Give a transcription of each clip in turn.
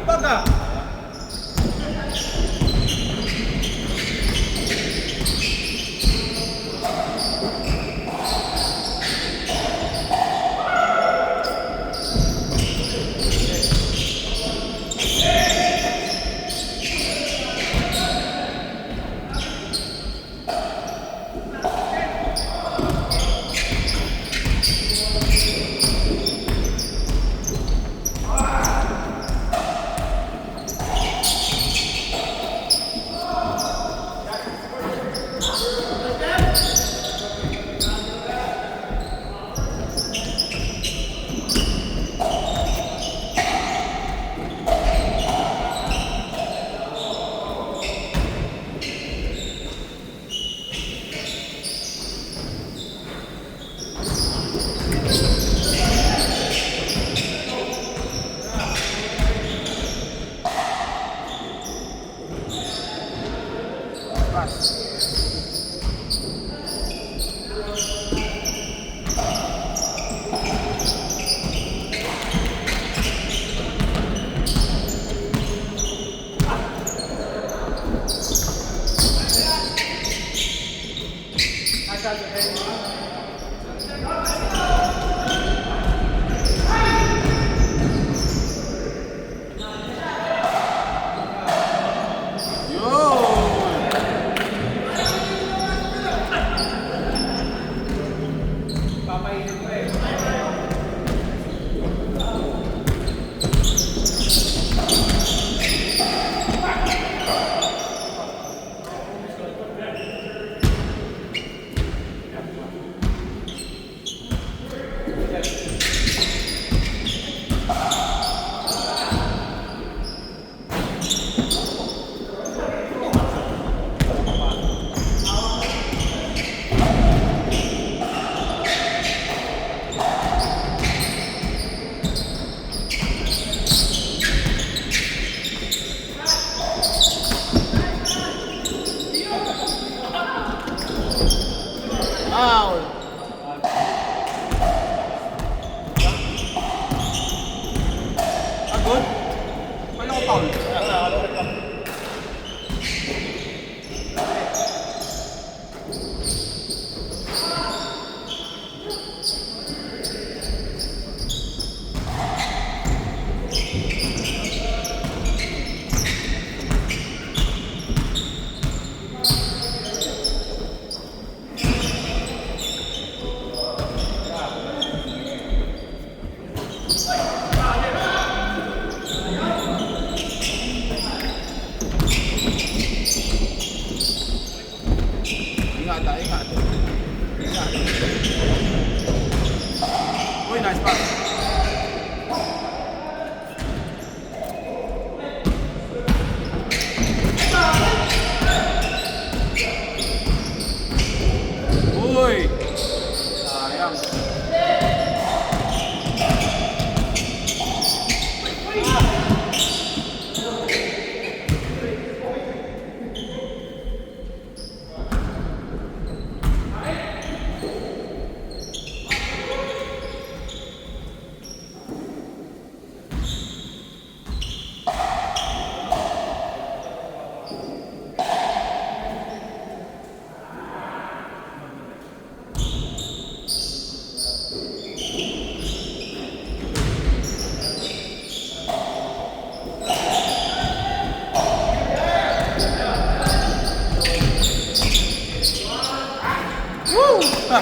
Baga.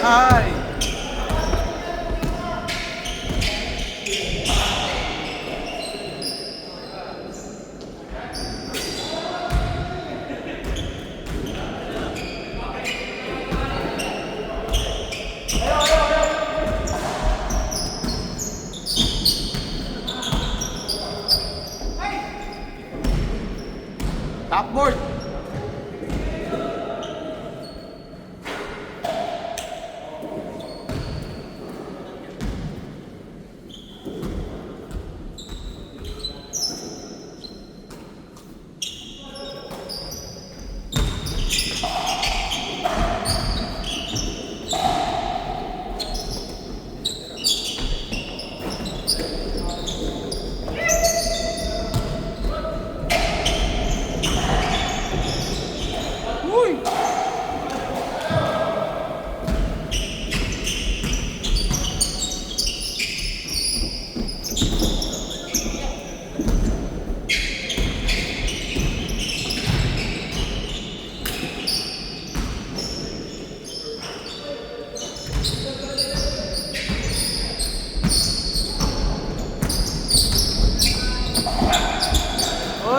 Hi! Topboard!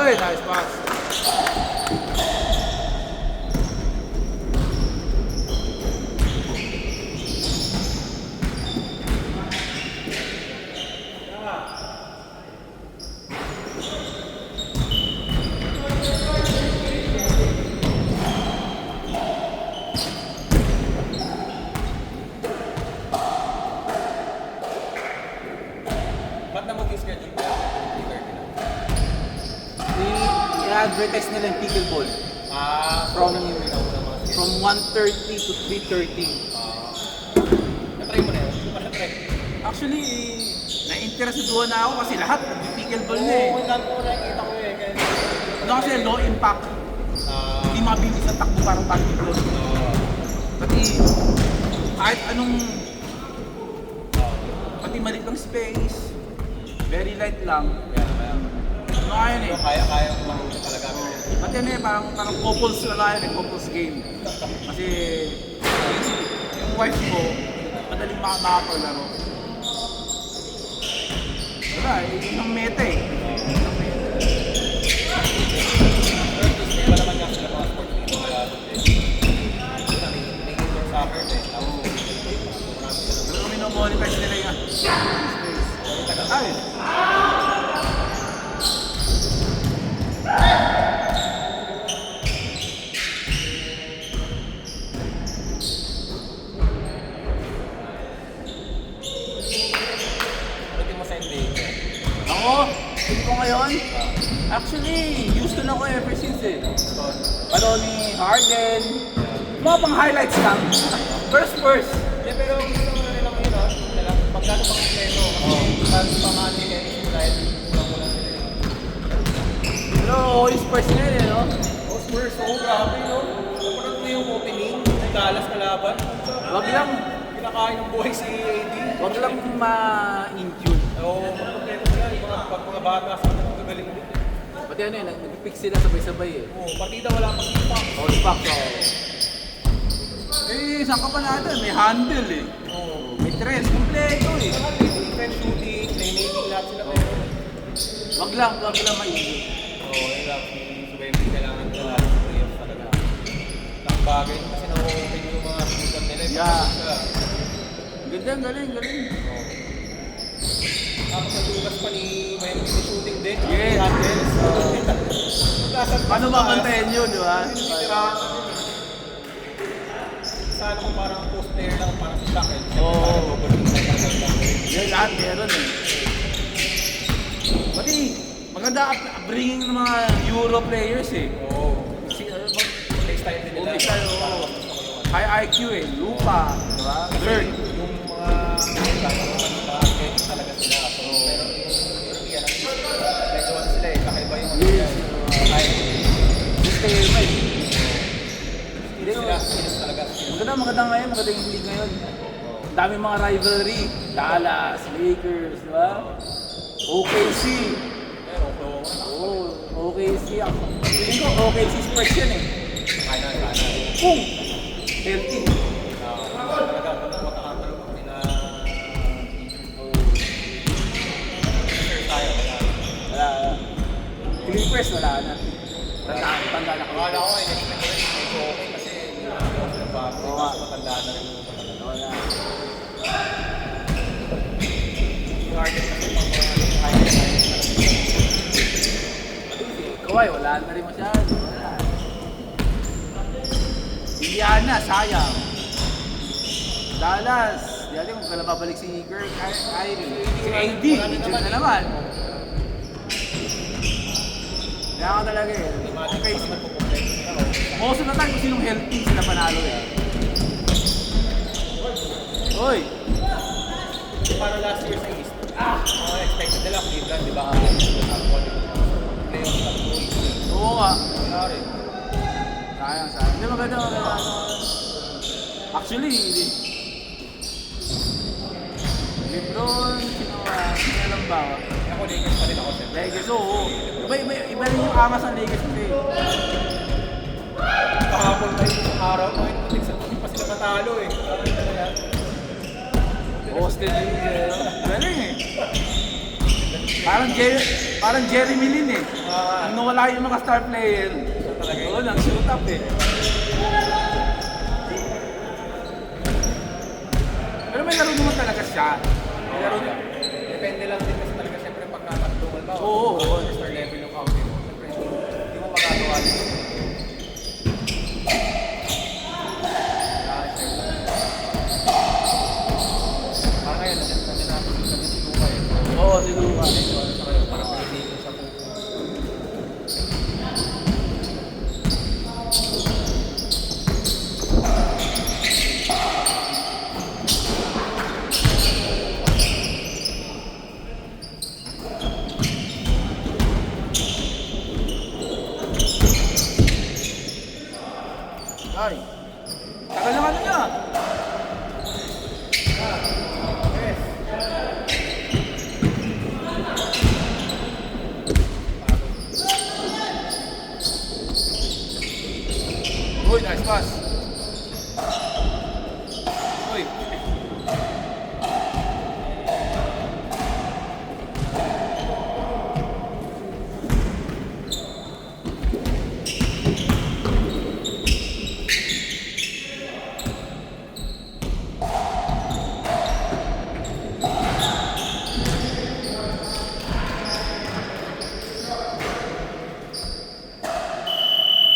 Alvin, nice pass. Ba't na mag-schedule pa? I-advertise nila yung pickleball From from 1:30 to 3:30. Na-try mo na yun? Hindi pa na-try. Actually, na-interesaduhan na ako kasi lahat nag-pickleball na eh. Oo, ang dami ko nakikita ko eh. Kaya- Ano kasi low impact, Ah, hindi mabilis ang takbo parang basketball. Pati kahit anong, pati maliit lang space, very light lang. Ano kaya yun eh. kaya mo mahuto talaga. Pati ano eh, parang couples na kaya eh, couples game. Kasi yung wife ko, madaling makapaglaro. Wala, yun ang meta eh. Iba naman nga sila mga sports dito. Kaya yun na, may indoor soccer eh. Marami sila. Pero minomonetize nila yung space. Ay! Pwede mo sa NBA. Ako, hindi ko ngayon. Actually, Houston ako ever since eh. Ano ni Harden. Mga pang highlights lang. First. Yeah, pero gusto mo na rin ako yun ah. Pag gano'n pang kompleto, tapos pamati kayo yung dahil kulang mo lang sila. Pero all Spurs na yun eh, no? Oh, Spurs, oh, grabe no. Napanood mo yung opening, may Dallas kalaban. Wag lang, Kinakain ng buhay si AD. wag lang ma-injure. Oo, kompleto sila. Yung mga bata sa mga gagaling din. Pati ano yun, nag-pick sila sabay-sabay eh. Oo, partida wala pang impact. All back so. Eh, saan ka pa natin? May handle eh. Oo. May tres, kompleto eh. Saka defense, shooting, playmaking, lahat sila meron. Wag lang ma-injure. Oo, yun lang. Si Wemby kailangan nila lalo sa playoffs talaga. Ang bagay kasi na-open yung mga sukat nila. Yeah. Galing. Oo. Tapos nadugas pa ni Wemby sa shooting din. Yes. Paano mabantayan yun, di ba? Sana kung parang post player lang, parang si Shaq. Oo. Parang Yan lahat meron eh. Pati, maganda bringing ng mga Euro players eh. Oo. Si, Play style din nila. Play style, oo. High IQ eh, Lupa, di ba? Third. Yung mga athletic talaga sila. So, pero yung European, medyo ano sila eh, kakaiba yung kahit Stay right. Hindi, sila, skills talaga. maganda ngayon, maganda yung league ngayon. Dami mga rivalry. Dallas, Lakers, di ba? OKC. Pero, OKC. Feeling ko OKC Spurs yan eh. kaya. Kung healthy. Talaga, matakatalo kung nila sure tayo. Wala. Clippers, wala na. Tanda na kami. Akala ko ay next time rin, medyo okay kasi hindi ako sila bago. Oo nga. Kasi matanda na rin yung matanda. Wala. Yung Harden kasi pang mga highlight. Kawhi, wala na rin masyado. Wala. Indiana, sayang. Dallas, di natin kung kailan babalik si Kirk, Kyrie. Si AD, injured na naman. Kaya ako talaga eh. Okay, most of the time kung sinong healthy, sila panalo eh. Oy! Para last year sa East. Expected nila Cleveland, di ba? Playoffs na Oo nga. wala rin. Sayang. Hindi, maganda. Actually, Lebron, sino lang ba? Ako Lakers pa rin ako siyempre. Lakers, oo. Iba rin yung angas ng Lakers kasi. Kahapon pa yung araw, hindi pa sila matalo eh. Austin Reeves, galing eh. Parang Jeremy Lin eh. Nung nawala yung mga star player, talaga yun. oo, nag-shoot up eh. Pero may laro naman talaga siya. May laro naman. Depende lang din kasi talaga siyempre pag natakbo. Oo,